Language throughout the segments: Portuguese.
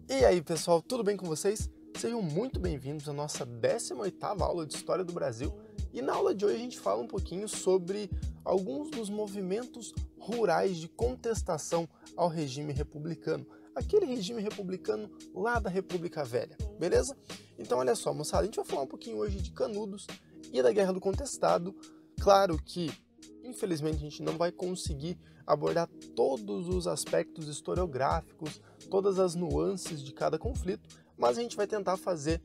E aí pessoal, tudo bem com vocês? Sejam muito bem-vindos à nossa 18ª aula de História do Brasil, e na aula de hoje a gente fala um pouquinho sobre alguns dos movimentos rurais de contestação ao regime republicano, aquele regime republicano lá da República Velha, beleza? Então olha só, moçada, a gente vai falar um pouquinho hoje de Canudos e da Guerra do Contestado. Claro que, infelizmente, a gente não vai conseguir abordar todos os aspectos historiográficos, todas as nuances de cada conflito, mas a gente vai tentar fazer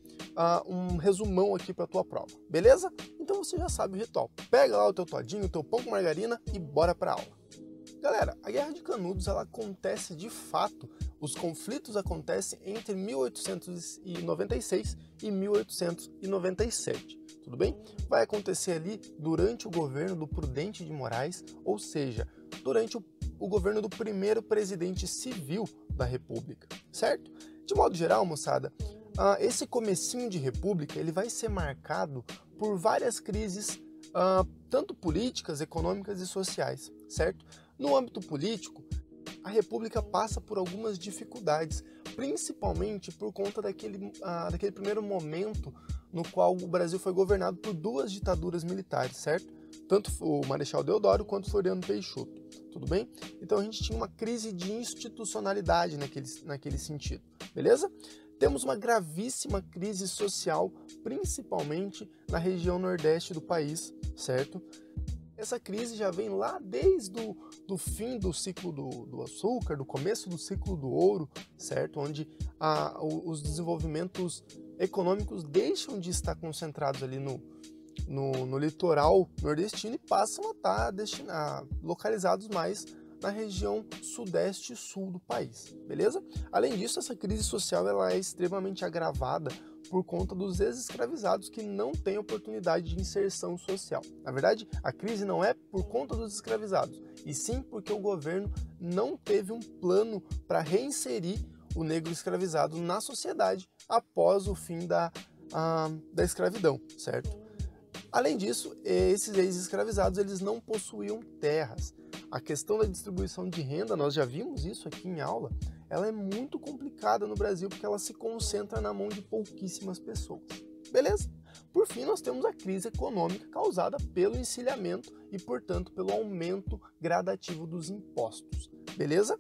um resumão aqui para a tua prova, beleza? Então você já sabe o ritual. Pega lá o teu todinho, o teu pão com margarina e bora para a aula. Galera, a Guerra de Canudos ela acontece de fato, os conflitos acontecem entre 1896 e 1897. Tudo bem? Vai acontecer ali durante o governo do Prudente de Moraes, ou seja, durante o governo do primeiro presidente civil da República, certo? De modo geral, moçada, esse comecinho de república ele vai ser marcado por várias crises, tanto políticas, econômicas e sociais, certo? No âmbito político, a República passa por algumas dificuldades, principalmente por conta daquele primeiro momento no qual o Brasil foi governado por duas ditaduras militares, certo? Tanto o Marechal Deodoro quanto o Floriano Peixoto, tudo bem? Então a gente tinha uma crise de institucionalidade naquele sentido, beleza? Temos uma gravíssima crise social, principalmente na região nordeste do país, certo? Essa crise já vem lá desde do fim do ciclo do açúcar, do começo do ciclo do ouro, certo? Onde os desenvolvimentos econômicos deixam de estar concentrados ali no litoral nordestino e passam a estar localizados mais na região sudeste e sul do país, beleza? Além disso, essa crise social ela é extremamente agravada por conta dos ex-escravizados que não têm oportunidade de inserção social. Na verdade, a crise não é por conta dos escravizados, e sim porque o governo não teve um plano para reinserir o negro escravizado na sociedade após o fim da escravidão, certo? Além disso, esses ex-escravizados eles não possuíam terras. A questão da distribuição de renda, nós já vimos isso aqui em aula, ela é muito complicada no Brasil porque ela se concentra na mão de pouquíssimas pessoas. Beleza? Por fim, nós temos a crise econômica causada pelo encilhamento e, portanto, pelo aumento gradativo dos impostos. Beleza?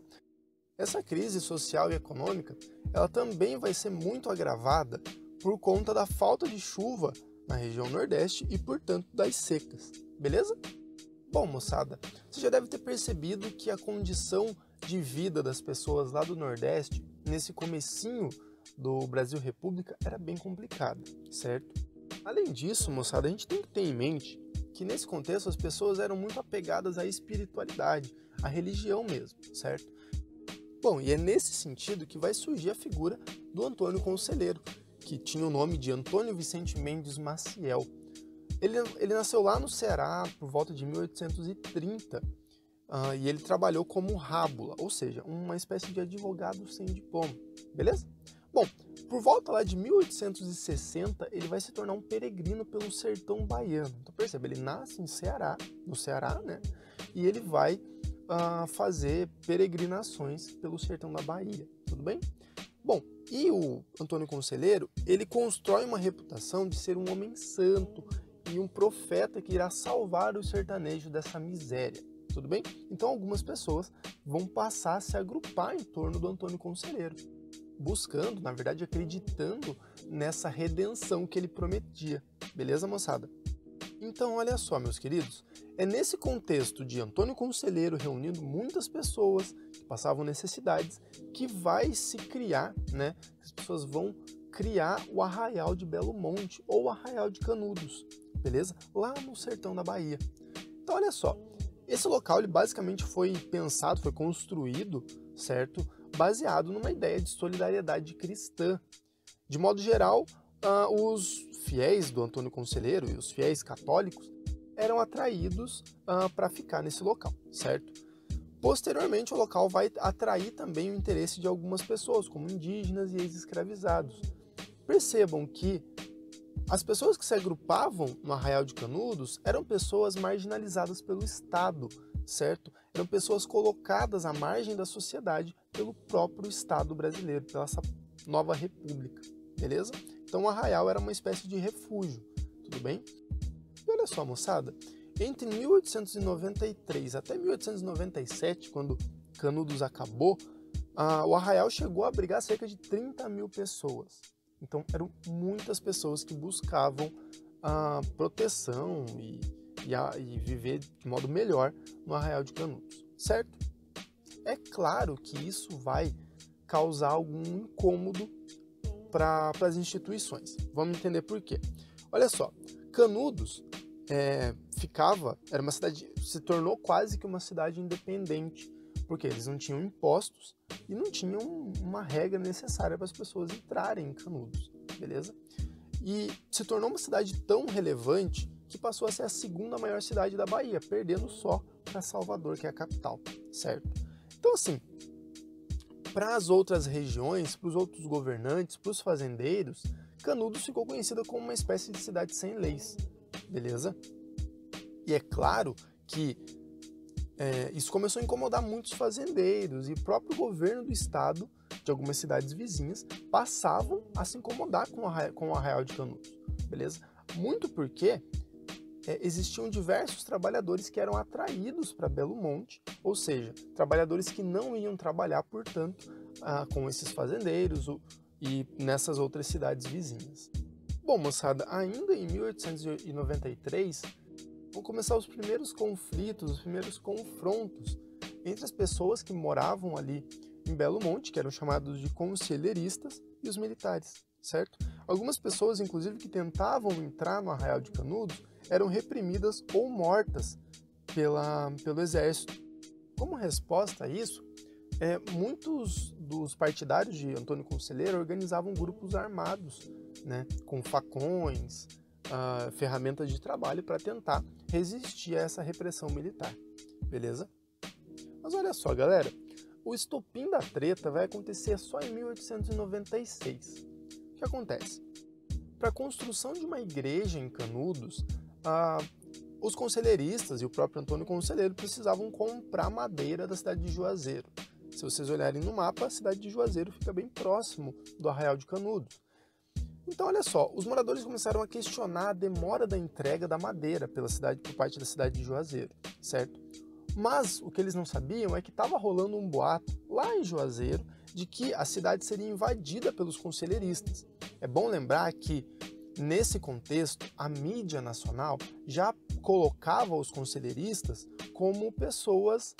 Essa crise social e econômica, ela também vai ser muito agravada por conta da falta de chuva na região nordeste e, portanto, das secas. Beleza? Bom, moçada, você já deve ter percebido que a condição de vida das pessoas lá do Nordeste, nesse comecinho do Brasil República, era bem complicada, certo? Além disso, moçada, a gente tem que ter em mente que nesse contexto as pessoas eram muito apegadas à espiritualidade, à religião mesmo, certo? Bom, e é nesse sentido que vai surgir a figura do Antônio Conselheiro, que tinha o nome de Antônio Vicente Mendes Maciel. Ele nasceu lá no Ceará por volta de 1830 e ele trabalhou como rábula, ou seja, uma espécie de advogado sem diploma, beleza? Bom, por volta lá de 1860 ele vai se tornar um peregrino pelo sertão baiano. Então percebe, ele nasce no Ceará, né? E ele vai fazer peregrinações pelo sertão da Bahia, tudo bem? Bom, e o Antônio Conselheiro, ele constrói uma reputação de ser um homem santo e um profeta que irá salvar o sertanejo dessa miséria, tudo bem? Então algumas pessoas vão passar a se agrupar em torno do Antônio Conselheiro, buscando, na verdade, acreditando nessa redenção que ele prometia, beleza, moçada? Então olha só, meus queridos, é nesse contexto de Antônio Conselheiro reunindo muitas pessoas que passavam necessidades que vai se criar, né? As pessoas vão criar o Arraial de Belo Monte ou o Arraial de Canudos, beleza? Lá no sertão da Bahia. Então olha só, esse local ele basicamente foi pensado, foi construído, certo? Baseado numa ideia de solidariedade cristã. De modo geral, os fiéis do Antônio Conselheiro e os fiéis católicos eram atraídos para ficar nesse local, certo? Posteriormente, o local vai atrair também o interesse de algumas pessoas, como indígenas e ex-escravizados. Percebam que As pessoas que se agrupavam no Arraial de Canudos eram pessoas marginalizadas pelo Estado, certo? Eram pessoas colocadas à margem da sociedade pelo próprio Estado brasileiro, pela essa nova república, beleza? Então o Arraial era uma espécie de refúgio, tudo bem? E olha só, moçada, entre 1893 até 1897, quando Canudos acabou, o Arraial chegou a abrigar cerca de 30 mil pessoas. Então eram muitas pessoas que buscavam a proteção e viver de modo melhor no Arraial de Canudos, certo? É claro que isso vai causar algum incômodo para as instituições. Vamos entender por quê. Olha só, Canudos era uma cidade, se tornou quase que uma cidade independente, porque eles não tinham impostos e não tinham uma regra necessária para as pessoas entrarem em Canudos, beleza? E se tornou uma cidade tão relevante que passou a ser a segunda maior cidade da Bahia, perdendo só para Salvador, que é a capital, certo? Então, assim, para as outras regiões, para os outros governantes, para os fazendeiros, Canudos ficou conhecida como uma espécie de cidade sem leis, beleza? E é claro que isso começou a incomodar muitos fazendeiros e o próprio governo do estado, de algumas cidades vizinhas, passavam a se incomodar com o Arraial de Canudos, beleza? Muito porque existiam diversos trabalhadores que eram atraídos para Belo Monte, ou seja, trabalhadores que não iam trabalhar, portanto, com esses fazendeiros e nessas outras cidades vizinhas. Bom, moçada, ainda em 1893, vão começar os primeiros conflitos, os primeiros confrontos entre as pessoas que moravam ali em Belo Monte, que eram chamados de conselheiristas, e os militares, certo? Algumas pessoas, inclusive, que tentavam entrar no Arraial de Canudos, eram reprimidas ou mortas pelo exército. Como resposta a isso, muitos dos partidários de Antônio Conselheiro organizavam grupos armados, né, com facões, ferramentas de trabalho para tentar resistir a essa repressão militar, beleza? Mas olha só, galera, o estopim da treta vai acontecer só em 1896. O que acontece? Para a construção de uma igreja em Canudos, os conselheiristas e o próprio Antônio Conselheiro precisavam comprar madeira da cidade de Juazeiro. Se vocês olharem no mapa, a cidade de Juazeiro fica bem próximo do Arraial de Canudos. Então, olha só, os moradores começaram a questionar a demora da entrega da madeira por parte da cidade de Juazeiro, certo? Mas o que eles não sabiam é que estava rolando um boato lá em Juazeiro de que a cidade seria invadida pelos conselheiristas. É bom lembrar que, nesse contexto, a mídia nacional já colocava os conselheiristas como pessoas,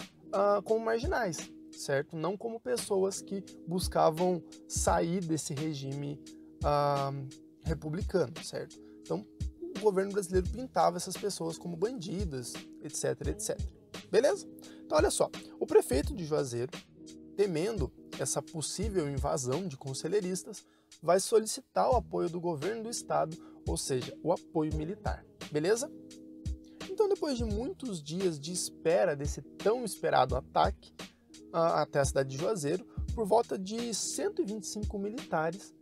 como marginais, certo? Não como pessoas que buscavam sair desse regime republicano, certo? Então, o governo brasileiro pintava essas pessoas como bandidas, etc, etc. Beleza? Então, olha só, o prefeito de Juazeiro, temendo essa possível invasão de conselheiristas, vai solicitar o apoio do governo do estado, ou seja, o apoio militar. Beleza? Então, depois de muitos dias de espera desse tão esperado ataque até a cidade de Juazeiro, por volta de 125 militares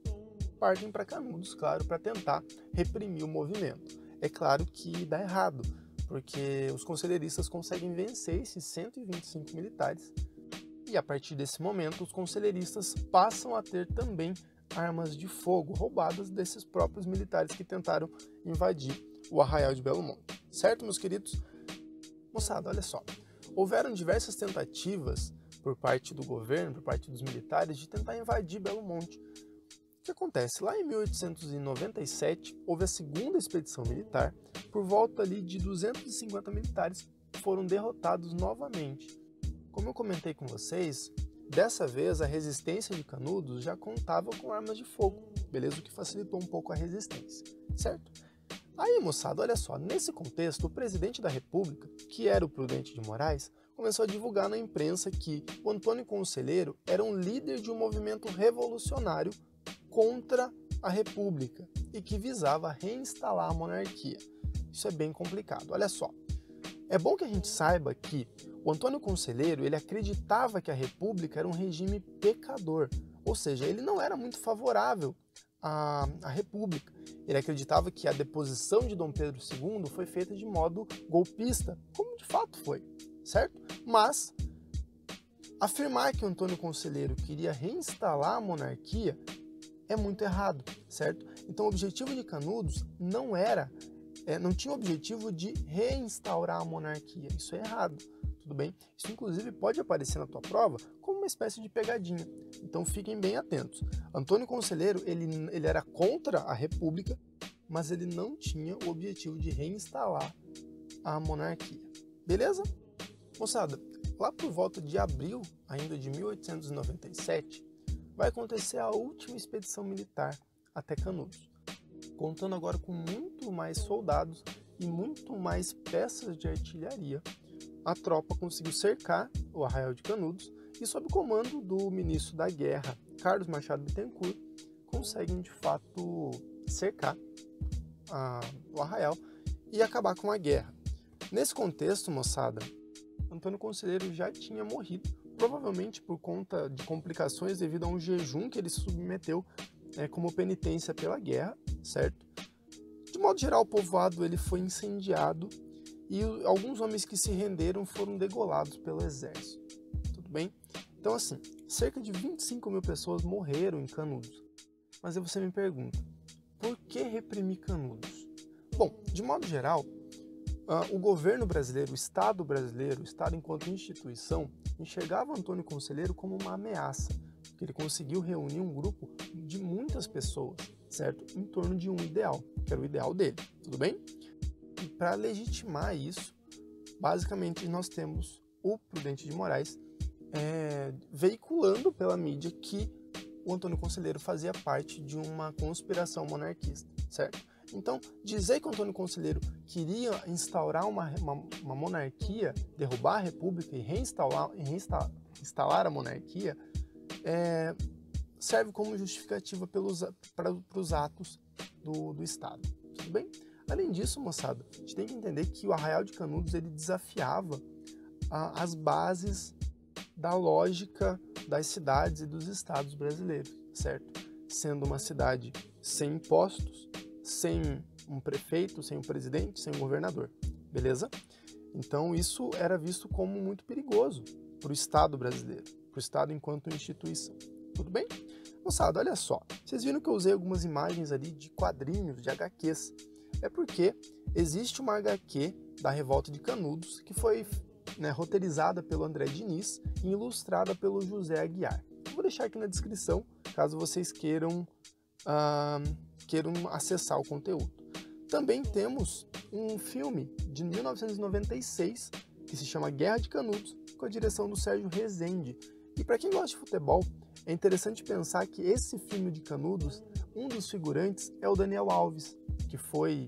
partem para Canudos, claro, para tentar reprimir o movimento. É claro que dá errado, porque os conselheiristas conseguem vencer esses 125 militares e a partir desse momento os conselheiristas passam a ter também armas de fogo roubadas desses próprios militares que tentaram invadir o Arraial de Belo Monte. Certo, meus queridos? Moçada, olha só, houveram diversas tentativas por parte do governo, por parte dos militares, de tentar invadir Belo Monte. O que acontece? Lá em 1897, houve a segunda expedição militar, por volta ali de 250 militares foram derrotados novamente. Como eu comentei com vocês, dessa vez a resistência de Canudos já contava com armas de fogo, beleza? O que facilitou um pouco a resistência, certo? Aí, moçada, olha só, nesse contexto, o presidente da República, que era o Prudente de Moraes, começou a divulgar na imprensa que o Antônio Conselheiro era um líder de um movimento revolucionário contra a República e que visava reinstalar a monarquia. Isso é bem complicado. Olha só, é bom que a gente saiba que o Antônio Conselheiro ele acreditava que a República era um regime pecador, ou seja, ele não era muito favorável a República. Ele acreditava que a deposição de Dom Pedro II foi feita de modo golpista, como de fato foi, certo? Mas afirmar que Antônio Conselheiro queria reinstalar a monarquia é muito errado, certo? Então o objetivo de Canudos não tinha o objetivo de reinstaurar a monarquia. Isso é errado, tudo bem? Isso inclusive pode aparecer na tua prova como uma espécie de pegadinha. Então fiquem bem atentos. Antônio Conselheiro, ele era contra a República, mas ele não tinha o objetivo de reinstalar a monarquia. Beleza? Moçada, lá por volta de abril ainda de 1897, vai acontecer a última expedição militar até Canudos. Contando agora com muito mais soldados e muito mais peças de artilharia, a tropa conseguiu cercar o Arraial de Canudos e, sob o comando do ministro da Guerra, Carlos Machado Bittencourt, conseguem de fato cercar o Arraial e acabar com a guerra. Nesse contexto, moçada, Antônio Conselheiro já tinha morrido, provavelmente por conta de complicações devido a um jejum que ele se submeteu como penitência pela guerra, certo? De modo geral, o povoado ele foi incendiado e alguns homens que se renderam foram degolados pelo exército, tudo bem? Então, assim, cerca de 25 mil pessoas morreram em Canudos. Mas aí você me pergunta, por que reprimir Canudos? Bom, de modo geral, o governo brasileiro, o Estado brasileiro, o Estado enquanto instituição, enxergava Antônio Conselheiro como uma ameaça, porque ele conseguiu reunir um grupo de muitas pessoas, certo? Em torno de um ideal, que era o ideal dele, tudo bem? E para legitimar isso, basicamente nós temos o Prudente de Moraes veiculando pela mídia que o Antônio Conselheiro fazia parte de uma conspiração monarquista, certo? Então, dizer que o Antônio Conselheiro queria instaurar uma monarquia, derrubar a República e reinstalar a monarquia, serve como justificativa para os atos do Estado, tudo bem? Além disso, moçada, a gente tem que entender que o Arraial de Canudos ele desafiava as bases da lógica das cidades e dos estados brasileiros, certo? Sendo uma cidade sem impostos, sem um prefeito, sem um presidente, sem um governador, beleza? Então isso era visto como muito perigoso para o Estado brasileiro, para o Estado enquanto instituição, tudo bem? Moçada, olha só, vocês viram que eu usei algumas imagens ali de quadrinhos, de HQs, é porque existe uma HQ da Revolta de Canudos que foi roteirizada pelo André Diniz e ilustrada pelo José Aguiar. Eu vou deixar aqui na descrição, caso vocês queiram acessar o conteúdo. Também temos um filme de 1996 que se chama Guerra de Canudos, com a direção do Sérgio Rezende. E para quem gosta de futebol, é interessante pensar que esse filme de Canudos, um dos figurantes é o Daniel Alves, que foi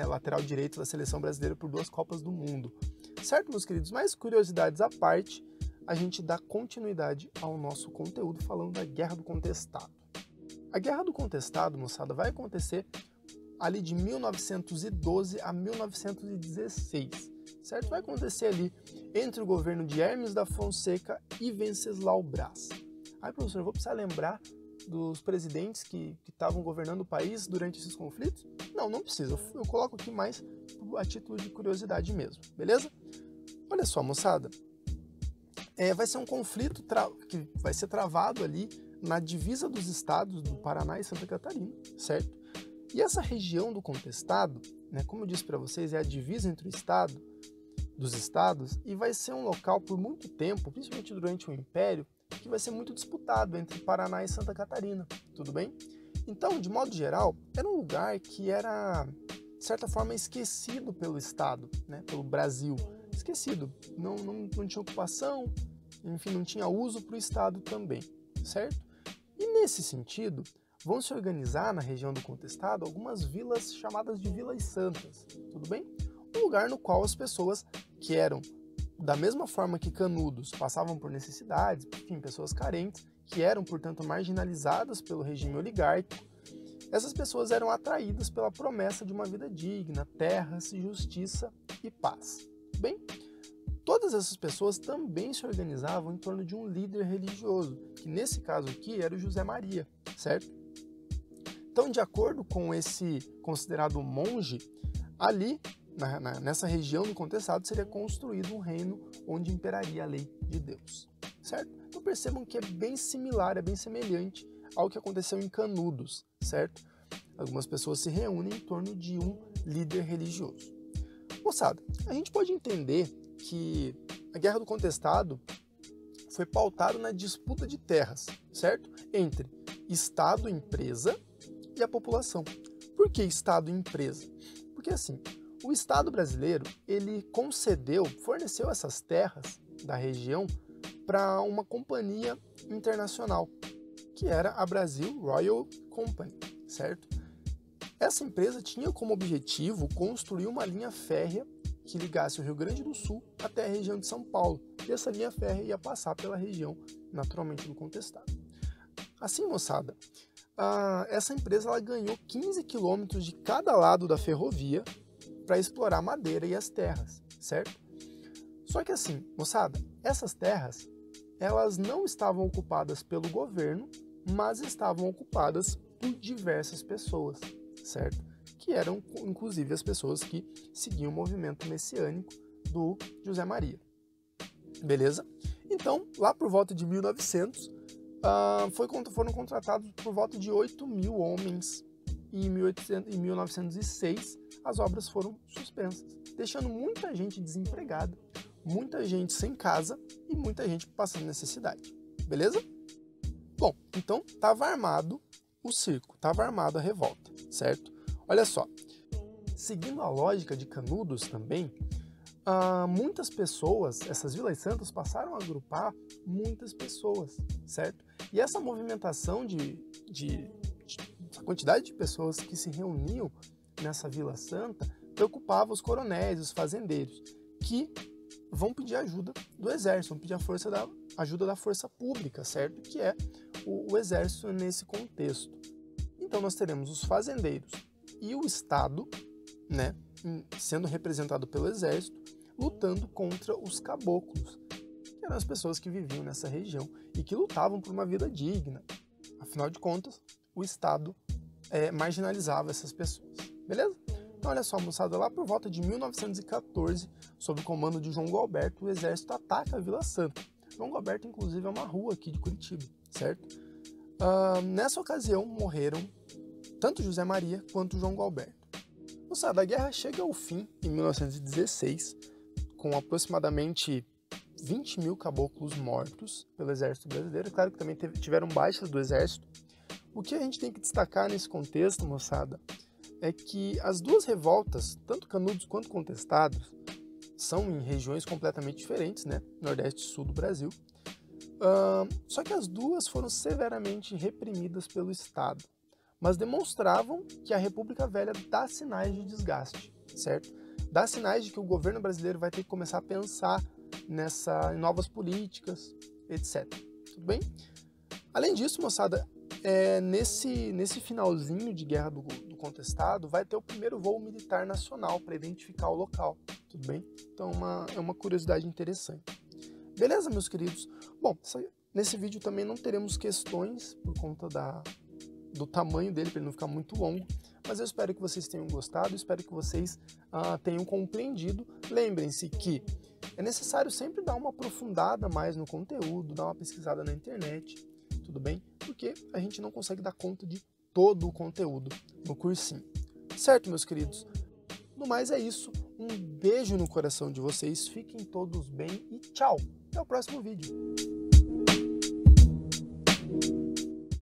lateral direito da seleção brasileira por 2 Copas do Mundo. Certo, meus queridos? Mais curiosidades à parte, a gente dá continuidade ao nosso conteúdo falando da Guerra do Contestado. A Guerra do Contestado, moçada, vai acontecer ali de 1912 a 1916, certo? Vai acontecer ali entre o governo de Hermes da Fonseca e Venceslau Braz. Aí, professor, eu vou precisar lembrar dos presidentes que estavam governando o país durante esses conflitos? Não precisa. Eu coloco aqui mais a título de curiosidade mesmo, beleza? Olha só, moçada. Vai ser um conflito que vai ser travado ali na divisa dos estados do Paraná e Santa Catarina, certo? E essa região do contestado, como eu disse para vocês, é a divisa entre dos estados e vai ser um local por muito tempo, principalmente durante o Império, que vai ser muito disputado entre Paraná e Santa Catarina, tudo bem? Então, de modo geral, era um lugar que era, de certa forma, esquecido pelo Estado, pelo Brasil. Esquecido, não tinha ocupação, enfim, não tinha uso para o Estado também, certo? E nesse sentido, vão se organizar na região do contestado algumas vilas chamadas de Vilas Santas, tudo bem? Um lugar no qual as pessoas que eram, da mesma forma que Canudos, passavam por necessidades, enfim, pessoas carentes, que eram, portanto, marginalizadas pelo regime oligárquico, essas pessoas eram atraídas pela promessa de uma vida digna, terras, justiça e paz. Bem, todas essas pessoas também se organizavam em torno de um líder religioso, que nesse caso aqui era o José Maria, certo? Então, de acordo com esse considerado monge, ali, nessa região do contestado, seria construído um reino onde imperaria a lei de Deus, certo? Então percebam que é bem similar, é bem semelhante ao que aconteceu em Canudos, certo? Algumas pessoas se reúnem em torno de um líder religioso. Moçada, a gente pode entender que a Guerra do Contestado foi pautada na disputa de terras, certo? Entre Estado e empresa e a população. Por que Estado e empresa? Porque assim, o Estado brasileiro, ele forneceu essas terras da região para uma companhia internacional, que era a Brazil Royal Company, certo? Essa empresa tinha como objetivo construir uma linha férrea que ligasse o Rio Grande do Sul até a região de São Paulo, e essa linha férrea ia passar pela região, naturalmente, do contestado. Assim, moçada, essa empresa ela ganhou 15 quilômetros de cada lado da ferrovia para explorar a madeira e as terras, certo? Só que assim, moçada, essas terras, elas não estavam ocupadas pelo governo, mas estavam ocupadas por diversas pessoas, certo? Que eram, inclusive, as pessoas que seguiam o movimento messiânico do José Maria. Beleza? Então, lá por volta de 1900, foram contratados por volta de 8.000 homens, e em 1906 as obras foram suspensas, deixando muita gente desempregada, muita gente sem casa e muita gente passando necessidade. Beleza? Bom, então estava armado o circo, estava armada a revolta, certo? Olha só, seguindo a lógica de Canudos também, muitas pessoas, essas vilas santas passaram a agrupar muitas pessoas, certo? E essa movimentação essa quantidade de pessoas que se reuniam nessa vila santa preocupava os coronéis, os fazendeiros, que vão pedir ajuda do exército, vão pedir ajuda da força pública, certo? Que é o exército nesse contexto. Então nós teremos os fazendeiros e o Estado, né, sendo representado pelo exército, lutando contra os caboclos, que eram as pessoas que viviam nessa região e que lutavam por uma vida digna. Afinal de contas, o Estado marginalizava essas pessoas. Beleza? Então olha só, moçada, lá por volta de 1914, sob o comando de João Gualberto, o exército ataca a Vila Santa. João Gualberto, inclusive, é uma rua aqui de Curitiba, certo? Nessa ocasião, morreram tanto José Maria quanto João Gualberto. Moçada, a guerra chega ao fim em 1916, com aproximadamente 20.000 caboclos mortos pelo exército brasileiro. Claro que também tiveram baixas do exército. O que a gente tem que destacar nesse contexto, moçada, é que as duas revoltas, tanto Canudos quanto Contestados, são em regiões completamente diferentes, né? Nordeste e Sul do Brasil. Só que as duas foram severamente reprimidas pelo Estado, mas demonstravam que a República Velha dá sinais de desgaste, certo? Dá sinais de que o governo brasileiro vai ter que começar a pensar em novas políticas, etc. Tudo bem? Além disso, moçada, nesse finalzinho de Guerra do Contestado, vai ter o primeiro voo militar nacional para identificar o local, tudo bem? Então é uma curiosidade interessante. Beleza, meus queridos? Bom, nesse vídeo também não teremos questões por conta do tamanho dele, para ele não ficar muito longo, mas eu espero que vocês tenham gostado, espero que vocês tenham compreendido. Lembrem-se que é necessário sempre dar uma aprofundada mais no conteúdo, dar uma pesquisada na internet, tudo bem? Porque a gente não consegue dar conta de todo o conteúdo no cursinho. Certo, meus queridos? No mais é isso. Um beijo no coração de vocês. Fiquem todos bem e tchau. Até o próximo vídeo.